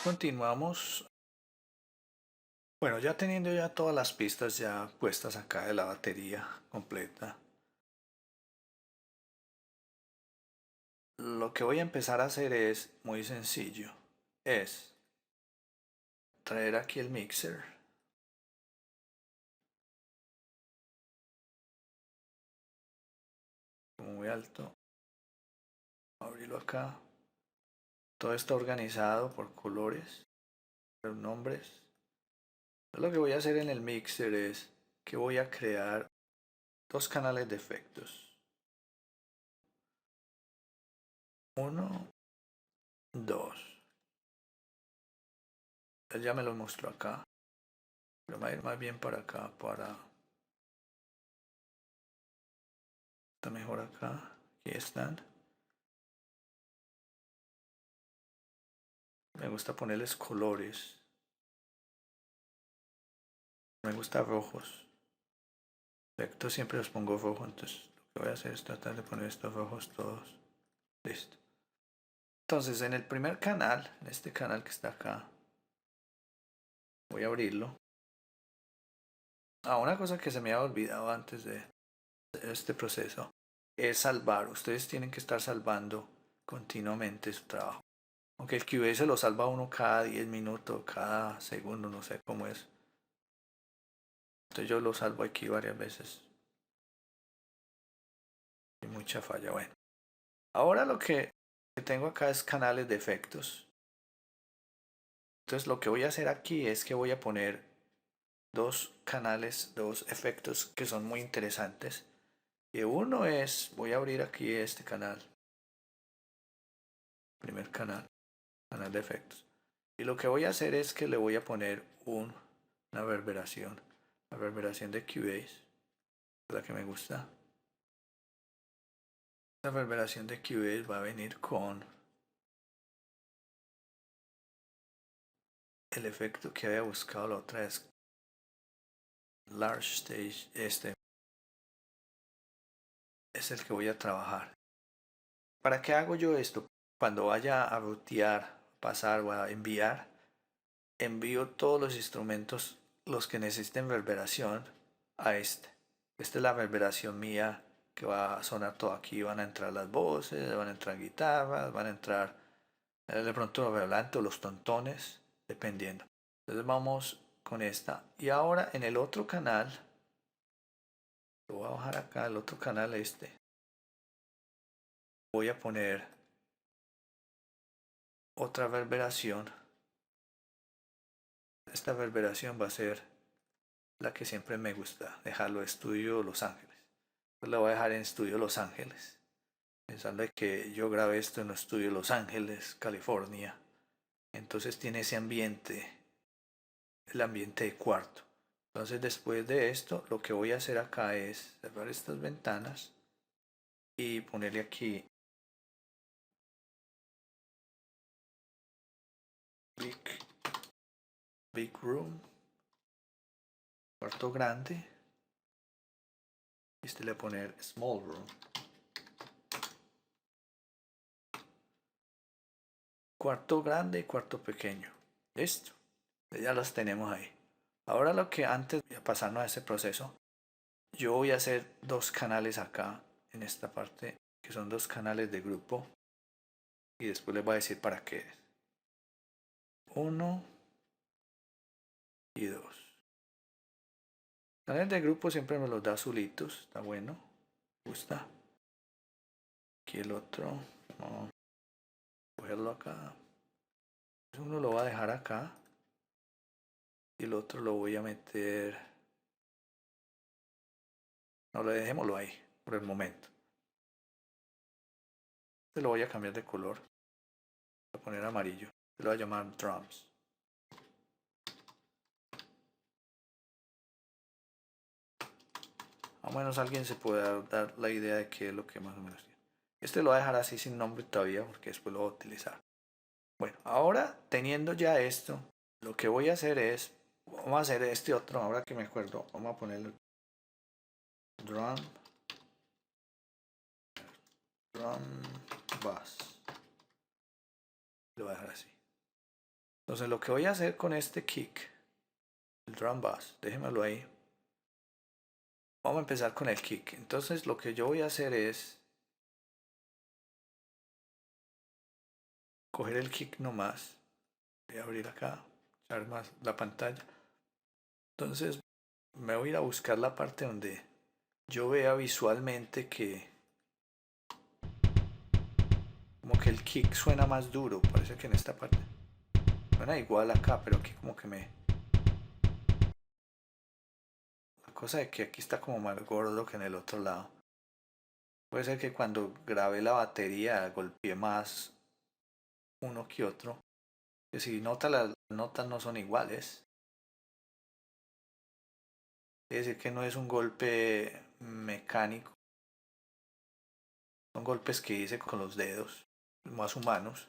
Continuamos. Bueno, ya teniendo ya todas las pistas ya puestas acá de la batería completa, lo que voy a empezar a hacer es muy sencillo. Es traer aquí el mixer, muy alto, abrirlo acá. Todo está organizado por colores, por nombres. Lo que voy a hacer en el mixer es que voy a crear dos canales de efectos. Uno, dos. Él ya me lo mostró acá. Pero va a ir más bien para acá, para... Está mejor acá. Aquí están. Me gusta ponerles colores. Me gusta rojos. Efectos siempre los pongo rojo, entonces lo que voy a hacer es tratar de poner estos rojos todos. Listo. Entonces en el primer canal, en este canal que está acá, voy a abrirlo. Una cosa que se me había olvidado antes de este proceso es salvar. Ustedes tienen que estar salvando continuamente su trabajo. Aunque el Cubase se lo salva uno cada 10 minutos, cada segundo, no sé cómo es. Entonces yo lo salvo aquí varias veces. Y mucha falla. Bueno. Ahora lo que tengo acá es canales de efectos. Entonces lo que voy a hacer aquí es que voy a poner dos canales, dos efectos que son muy interesantes. Y uno es, voy a abrir aquí este canal. Primer canal, canal de efectos. Y lo que voy a hacer es que le voy a poner una reverberación. La reverberación de Cubase, la que me gusta. La reverberación de Cubase va a venir con el efecto que había buscado la otra vez. Large Stage, este es el que voy a trabajar. ¿Para qué hago yo esto? Cuando vaya a rutear, pasar o a enviar, envío todos los instrumentos, los que necesiten reverberación, a este. Esta es la reverberación mía que va a sonar todo aquí. Van a entrar las voces, van a entrar guitarras, van a entrar de pronto los revelantes o los tontones, dependiendo. Entonces vamos con esta. Y ahora en el otro canal, lo voy a bajar acá, el otro canal este. Voy a poner otra reverberación. Esta reverberación va a ser la que siempre me gusta, dejarlo en Estudio Los Ángeles. Pues la voy a dejar en Estudio Los Ángeles, pensando en que yo grabé esto en Estudio Los Ángeles, California. Entonces tiene ese ambiente, el ambiente de cuarto. Entonces después de esto, lo que voy a hacer acá es cerrar estas ventanas y ponerle aquí Big Room, cuarto grande. Y este le voy a poner Small Room. Cuarto grande y cuarto pequeño. Listo. Ya los tenemos ahí. Ahora lo que antes de pasarnos a ese proceso, yo voy a hacer dos canales acá en esta parte, que son dos canales de grupo. Y después les voy a decir para qué es. Uno y dos. Canales de grupo siempre me los da azulitos. Está bueno. Me gusta. Aquí el otro. Vamos a cogerlo acá. Uno lo voy a dejar acá. Y el otro lo voy a meter. No, lo dejémoslo ahí por el momento. Este lo voy a cambiar de color. Voy a poner amarillo. Este lo voy a llamar drums. Más o menos alguien se puede dar la idea de qué es lo que más o menos tiene. Este lo voy a dejar así sin nombre todavía porque después lo voy a utilizar. Bueno, ahora teniendo ya esto, lo que voy a hacer es, vamos a hacer este otro, ahora que me acuerdo, vamos a ponerle drum bass. Lo voy a dejar así. Entonces lo que voy a hacer con este kick, el drum bass, déjenmelo ahí. Vamos a empezar con el kick. Entonces lo que yo voy a hacer es coger el kick nomás. Voy a abrir acá, echar más la pantalla. Entonces me voy a ir a buscar la parte donde yo vea visualmente que como que el kick suena más duro. Parece que en esta parte suena igual acá, pero aquí como que me... La cosa es que aquí está como más gordo que en el otro lado. Puede ser que cuando grabé la batería golpeé más uno que otro. Que si nota las notas no son iguales. Es decir que no es un golpe mecánico. Son golpes que hice con los dedos, más humanos.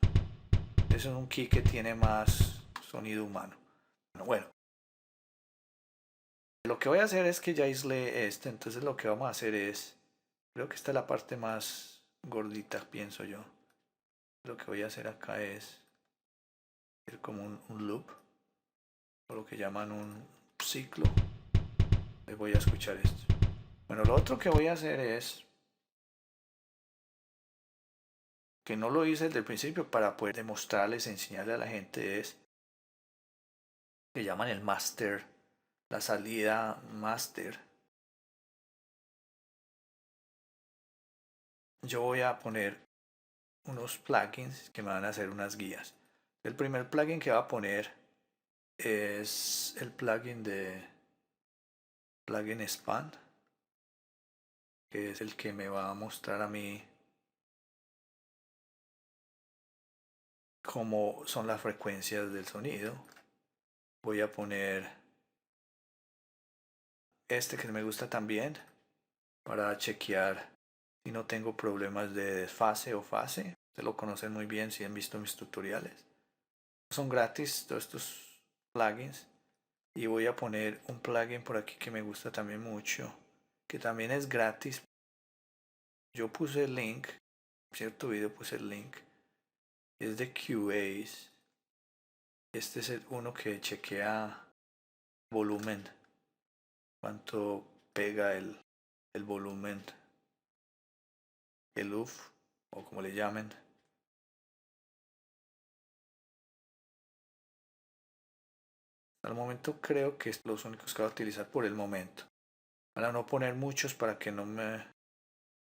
Es un kick que tiene más sonido humano. Bueno, lo que voy a hacer es que ya aislé este. Entonces lo que vamos a hacer es... Creo que esta es la parte más gordita, pienso yo. Lo que voy a hacer acá es hacer como un loop, o lo que llaman un ciclo. Les voy a escuchar esto. Bueno, lo otro que voy a hacer es, que no lo hice desde el principio para poder demostrarles, enseñarle a la gente, es que llaman el master, la salida master. Yo voy a poner unos plugins que me van a hacer unas guías. El primer plugin que voy a poner es el plugin de plugin Expand, que es el que me va a mostrar a mí cómo son las frecuencias del sonido. Voy a poner este que me gusta también para chequear si no tengo problemas de desfase o fase. Se lo conocen muy bien si han visto mis tutoriales. Son gratis todos estos plugins. Y voy a poner un plugin por aquí que me gusta también mucho, que también es gratis. Yo puse el link, en cierto video puse el link. Es de Cubase. Este es uno que chequea volumen, cuánto pega el volumen, el UF o como le llamen. Al momento creo que es los únicos que voy a utilizar por el momento, para no poner muchos para que no me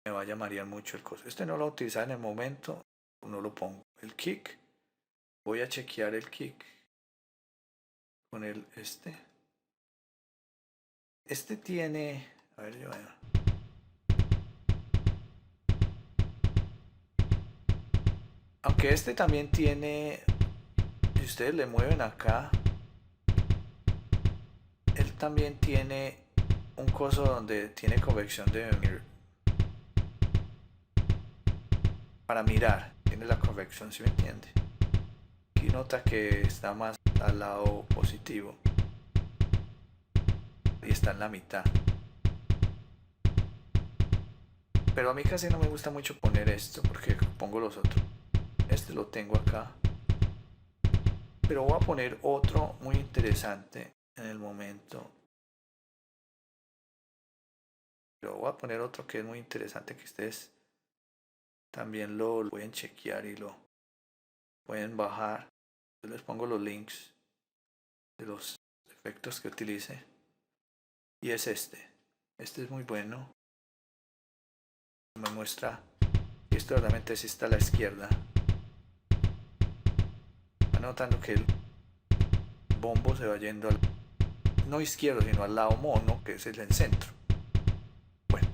vaya a marear mucho el coso. Este no lo voy a utilizar en el momento, no lo pongo. El kick, voy a chequear el kick con el este tiene, a ver, yo aunque este también tiene, si ustedes le mueven acá, él también tiene un coso donde tiene convección de para mirar, tiene la convección, si me entiende. Aquí nota que está más al lado positivo y está en la mitad. Pero a mí casi no me gusta mucho poner esto porque pongo los otros. Este lo tengo acá. Pero voy a poner otro muy interesante en el momento. Pero voy a poner otro que es muy interesante que ustedes también lo pueden chequear y lo pueden bajar. Yo les pongo los links de los efectos que utilice. Y es este. Este es muy bueno. Me muestra. Y esto realmente sí está a la izquierda. Van notando que el bombo se va yendo al no izquierdo, sino al lado mono, que es el centro. Bueno.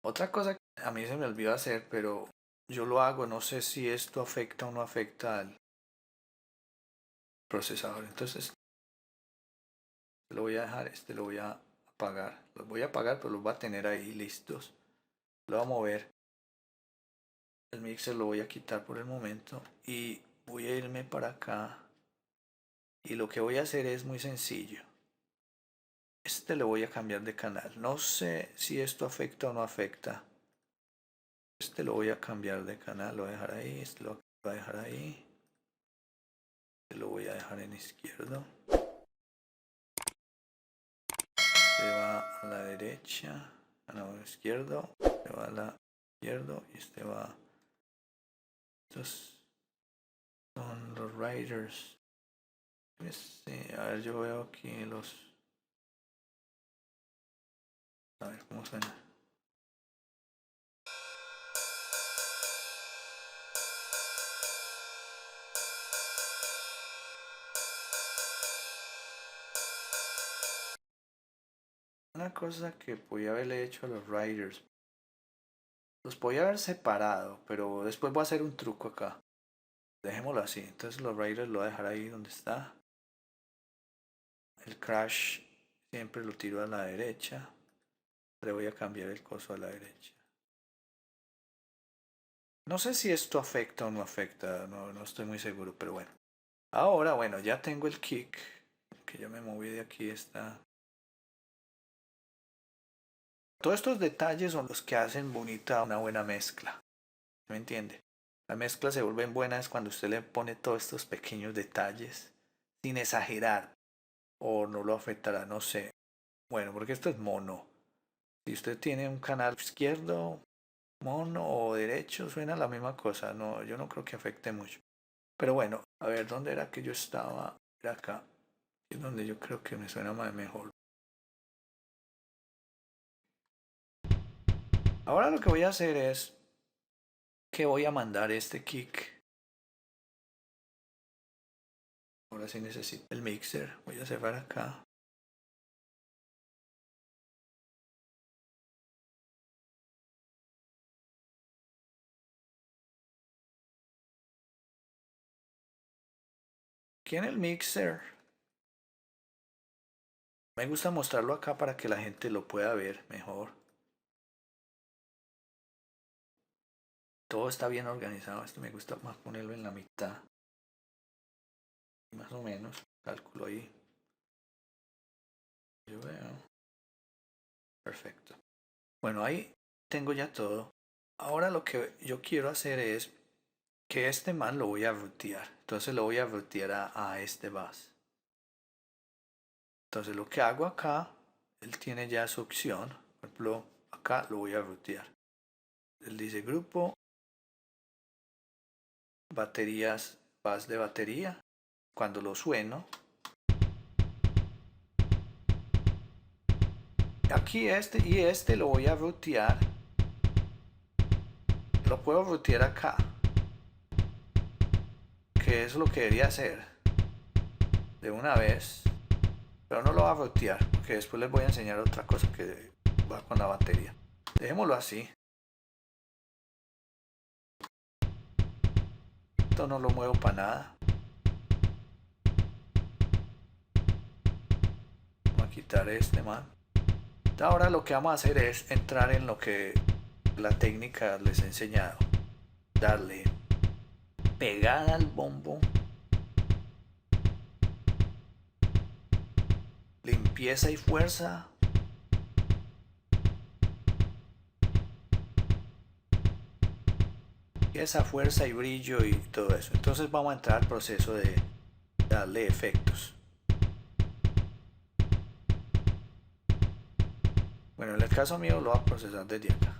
Otra cosa que a mí se me olvidó hacer, pero yo lo hago, no sé si esto afecta o no afecta al procesador. Entonces, lo voy a dejar, lo voy a apagar. Los voy a apagar, pero los voy a tener ahí listos. Lo voy a mover. El mixer lo voy a quitar por el momento y voy a irme para acá. Y lo que voy a hacer es muy sencillo. Lo voy a cambiar de canal. No sé si esto afecta o no afecta. Lo voy a cambiar de canal, lo voy a dejar ahí, lo voy a dejar ahí. voy a dejar en izquierdo. Este va a la derecha, a la izquierdo, este va a la izquierdo y este va. Estos son los riders. Sí, a ver, yo veo aquí los. A ver cómo suena. Una cosa que podía haberle hecho a los riders. Los podía haber separado, pero después voy a hacer un truco acá. Dejémoslo así. Entonces los riders lo voy a dejar ahí donde está. El crash siempre lo tiro a la derecha. Le voy a cambiar el coso a la derecha. No sé si esto afecta o no afecta. No estoy muy seguro, pero bueno. Ahora, bueno, ya tengo el kick. Que yo me moví de aquí. Está. Todos estos detalles son los que hacen bonita una buena mezcla. ¿Me entiende? La mezcla se vuelve buena es cuando usted le pone todos estos pequeños detalles sin exagerar o no lo afectará, no sé. Bueno, porque esto es mono. Si usted tiene un canal izquierdo, mono o derecho, suena la misma cosa. No, yo no creo que afecte mucho. Pero bueno, a ver, ¿dónde era que yo estaba? Era acá. Es donde yo creo que me suena más mejor. Ahora lo que voy a hacer es que voy a mandar este kick. Ahora sí necesito el mixer. Voy a cerrar acá. Aquí en el mixer. Me gusta mostrarlo acá para que la gente lo pueda ver mejor. Todo está bien organizado. Esto me gusta más ponerlo en la mitad. Más o menos. Cálculo ahí. Yo veo. Perfecto. Bueno, ahí tengo ya todo. Ahora lo que yo quiero hacer es que este man lo voy a rutear. Entonces lo voy a rutear a este bus. Entonces lo que hago acá, él tiene ya su opción. Por ejemplo, acá lo voy a rutear. Él dice grupo, baterías, bus de batería. Cuando lo sueno, aquí este lo voy a rutear. Lo puedo rutear acá, que es lo que debería hacer de una vez, pero no lo va a rutear porque después les voy a enseñar otra cosa que va con la batería. Dejémoslo así. Esto no lo muevo para nada. Voy a quitar este man. Ahora lo que vamos a hacer es entrar en lo que la técnica les he enseñado. Darle pegada al bombo, limpieza y fuerza, esa fuerza y brillo y todo eso. Entonces vamos a entrar al proceso de darle efectos. Bueno, en el caso mío lo voy a procesar desde acá.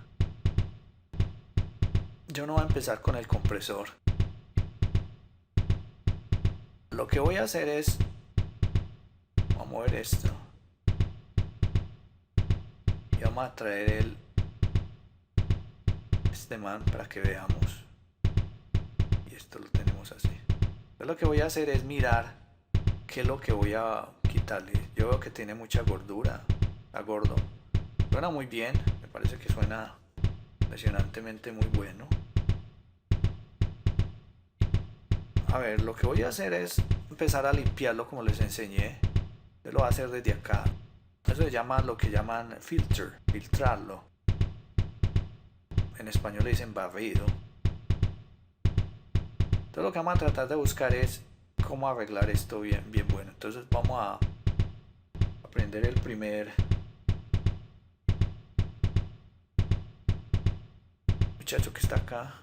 Yo no voy a empezar con el compresor. Lo que voy a hacer es, vamos a mover esto y vamos a traer este man para que veamos. Y esto lo tenemos así. Entonces lo que voy a hacer es mirar qué es lo que voy a quitarle. Yo veo que tiene mucha gordura, está gordo. Suena muy bien, me parece que suena impresionantemente muy bueno. A ver, lo que voy a hacer es empezar a limpiarlo como les enseñé. Yo lo voy a hacer desde acá. Eso se llama lo que llaman filtrarlo. En español le dicen barrido. Entonces lo que vamos a tratar de buscar es cómo arreglar esto bien bueno. Entonces vamos a prender el primer muchacho que está acá.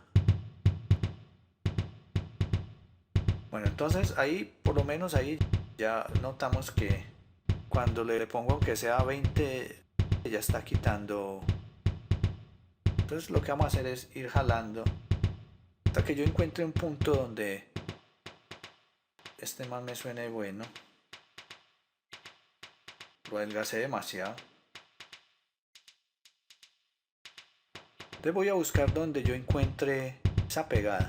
Bueno, entonces ahí, por lo menos ahí ya notamos que cuando le pongo que sea 20, ya está quitando. Entonces lo que vamos a hacer es ir jalando hasta que yo encuentre un punto donde este más me suene bueno. Lo adelgacé demasiado. Entonces voy a buscar donde yo encuentre esa pegada.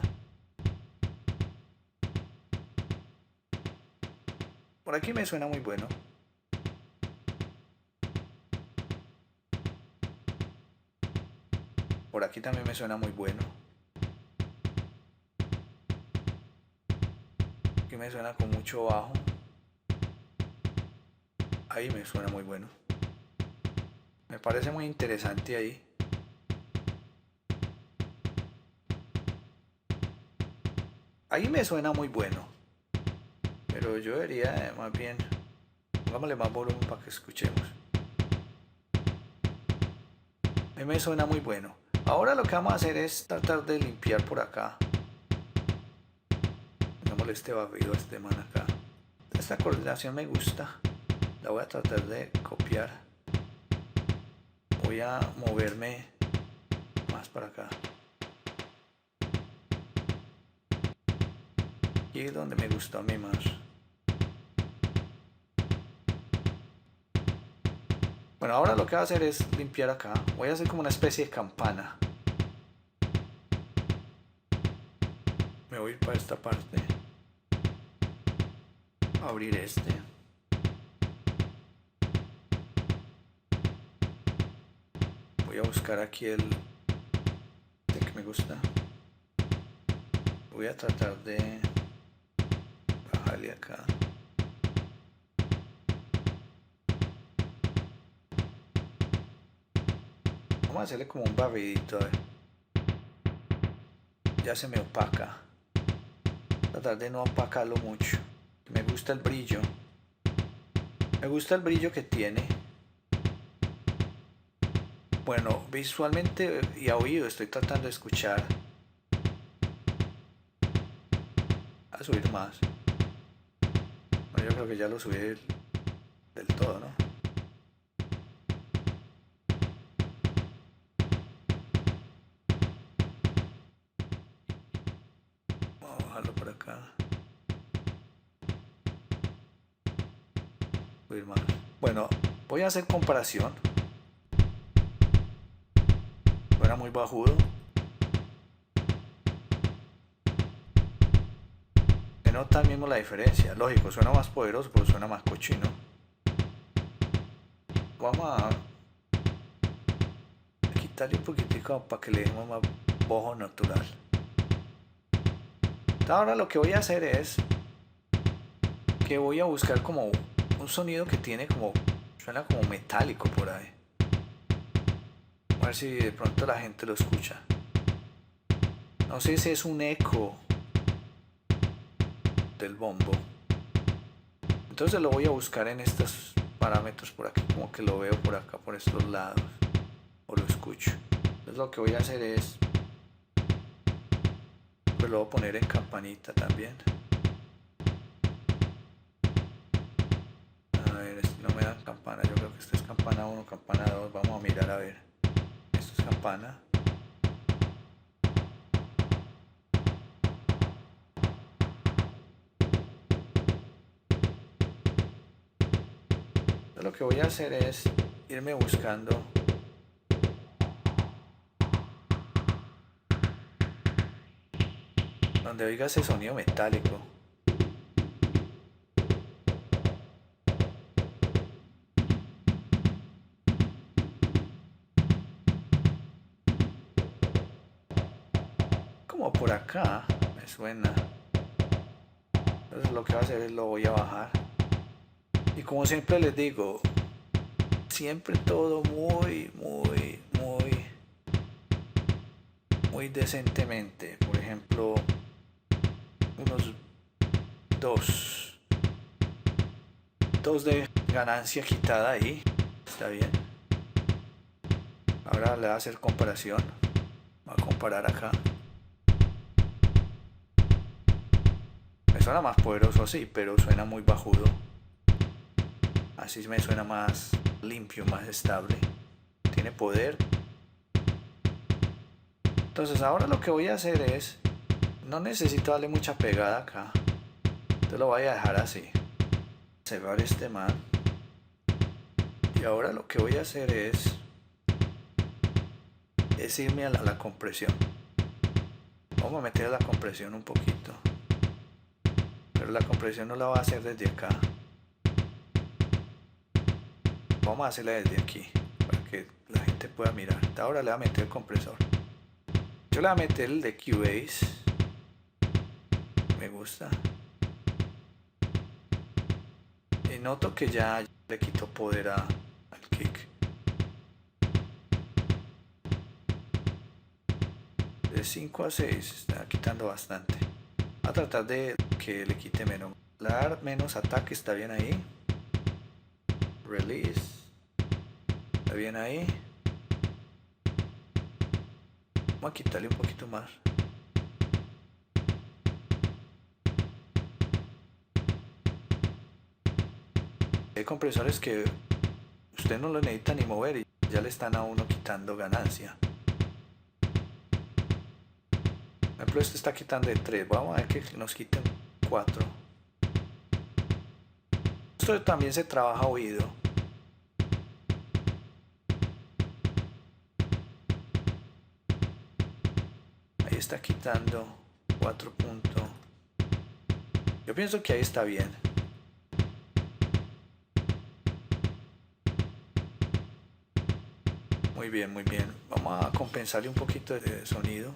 Por aquí me suena muy bueno. Por aquí también me suena muy bueno. Aquí me suena con mucho bajo. Ahí me suena muy bueno. Me parece muy interesante ahí. Ahí me suena muy bueno. Pero yo debería más bien... Pongámosle más volumen para que escuchemos. Ahí me suena muy bueno. Ahora lo que vamos a hacer es tratar de limpiar por acá. Pongámosle este barrido a este man acá. Esta coordinación me gusta. La voy a tratar de copiar. Voy a moverme más para acá. Y es donde me gustó a mí más. Bueno, ahora lo que voy a hacer es limpiar acá. Voy a hacer como una especie de campana. Me voy a ir para esta parte. Abrir este. Voy a buscar aquí el que me gusta. Voy a tratar de bajarle acá. Vamos a hacerle como un barridito. A ver. Ya se me opaca. Tratar de no opacarlo mucho. Me gusta el brillo. Me gusta el brillo que tiene. Bueno, visualmente y a oído estoy tratando de escuchar. A subir más. Bueno, yo creo que ya lo subí del todo, ¿no? Vamos a bajarlo por acá. Subir más. Bueno, voy a hacer comparación. Suena muy bajudo. Se nota mismo la diferencia. Lógico, suena más poderoso, pero suena más cochino. Vamos a quitarle un poquitico para que le demos más bojo natural. Ahora lo que voy a hacer es que voy a buscar como un sonido que tiene como, suena como metálico por ahí. A ver si de pronto la gente lo escucha. No sé si es un eco del bombo. Entonces lo voy a buscar en estos parámetros por aquí, como que lo veo por acá, por estos lados, o lo escucho. Entonces lo que voy a hacer es, pues lo voy a poner en campanita también. A ver, no me dan campana, yo creo que esto es campana 1, campana 2, vamos a mirar a ver. Esto es campana. Entonces lo que voy a hacer es irme buscando donde oiga ese sonido metálico. Como por acá me suena. Entonces lo que voy a hacer es lo voy a bajar. Y como siempre les digo, siempre todo muy decentemente. Por ejemplo, unos dos de ganancia quitada ahí. Está bien. Ahora le voy a hacer comparación. Voy a comparar acá. Me Suena más poderoso, sí, pero suena muy bajudo. Así me suena más limpio, más estable. Tiene poder. Entonces ahora lo que voy a hacer es, no necesito darle mucha pegada acá. Entonces lo voy a dejar así. Cerrar este man. Y ahora lo que voy a hacer es irme a la compresión. Vamos a meter la compresión un poquito. Pero la compresión no la voy a hacer desde acá. Vamos a hacerla desde aquí. Para que la gente pueda mirar. Ahora le voy a meter el compresor. Yo le voy a meter el de Cubase. Me gusta. Y noto que ya le quito poder al kick. De 5 a 6 está quitando bastante. Voy a tratar de que le quite menos. Le voy a dar menos ataque, está bien ahí. Release. Está bien ahí. Vamos a quitarle un poquito más. Hay compresores que usted no lo necesita ni mover y ya le están a uno quitando ganancia. Por ejemplo, este está quitando de 3. Vamos a ver que nos quiten 4. Esto también se trabaja a oído. Ahí está quitando 4 puntos. Yo pienso que ahí está bien. Muy bien, muy bien. Vamos a compensarle un poquito de sonido.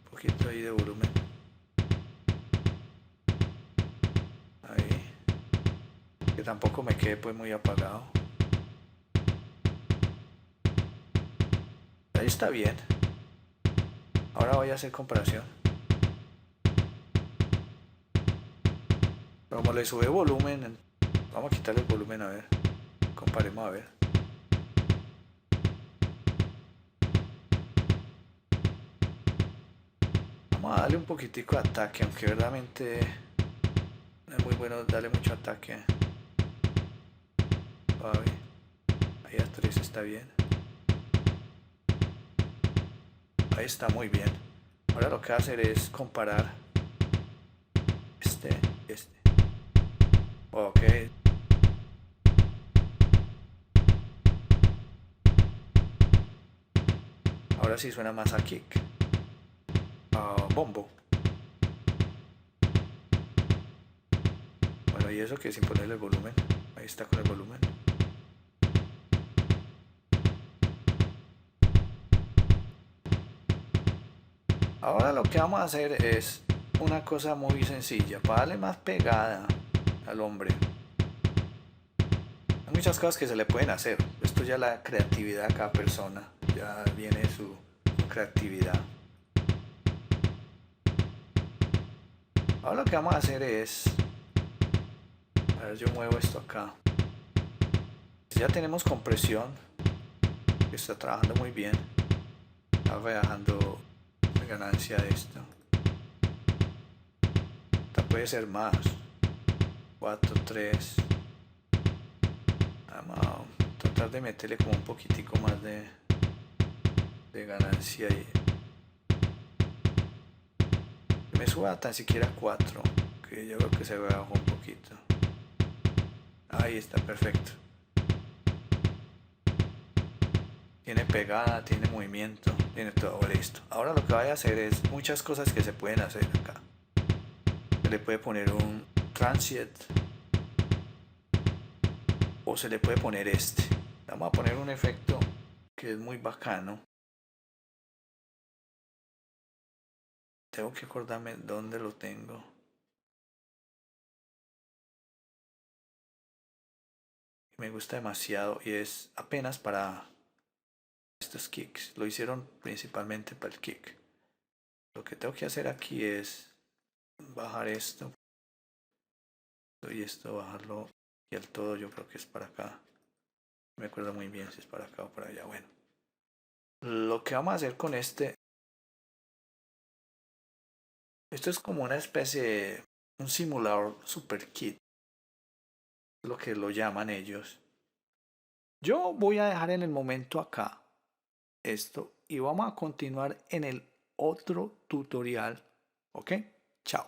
Un poquito ahí de volumen. Ahí. Que tampoco me quede pues muy apagado. Ahí está bien. Ahora voy a hacer comparación. Como le sube volumen, vamos a quitarle el volumen a ver. Comparemos a ver. Vamos a darle un poquitico de ataque, aunque verdaderamente no es muy bueno darle mucho ataque. Suave. Ahí a 3 está bien. Ahí está muy bien. Ahora lo que voy a hacer es comparar este. Ok. Ahora sí suena más a kick. A bombo. Bueno, y eso que sin ponerle el volumen. Ahí está con el volumen. Ahora lo que vamos a hacer es una cosa muy sencilla. Para darle más pegada al hombre. Hay muchas cosas que se le pueden hacer. Esto ya la creatividad de cada persona. Ya viene su creatividad. Ahora lo que vamos a hacer es... A ver, yo muevo esto acá. Ya tenemos compresión. Que está trabajando muy bien. Está bajando la ganancia de esto. Esta puede ser más. 4, 3. Vamos a tratar de meterle como un poquitico más de ganancia ahí. Me suba tan siquiera 4, que yo creo que se bajó un poquito. Ahí está, perfecto. Tiene pegada, tiene movimiento, tiene todo listo. Ahora lo que voy a hacer es muchas cosas que se pueden hacer acá. Se le puede poner un transient o se le puede poner este. Vamos a poner un efecto que es muy bacano. Tengo que acordarme dónde lo tengo. Me gusta demasiado y es apenas para estos kicks. Lo hicieron principalmente para el kick. Lo que tengo que hacer aquí es bajar esto y esto bajarlo Y el todo yo creo que es para acá. No me acuerdo muy bien si es para acá o para allá. Bueno, lo que vamos a hacer con esto es como una especie de un simulador super kit, lo que lo llaman ellos. Yo voy a dejar en el momento acá esto y vamos a continuar en el otro tutorial. ¿Ok? Chao.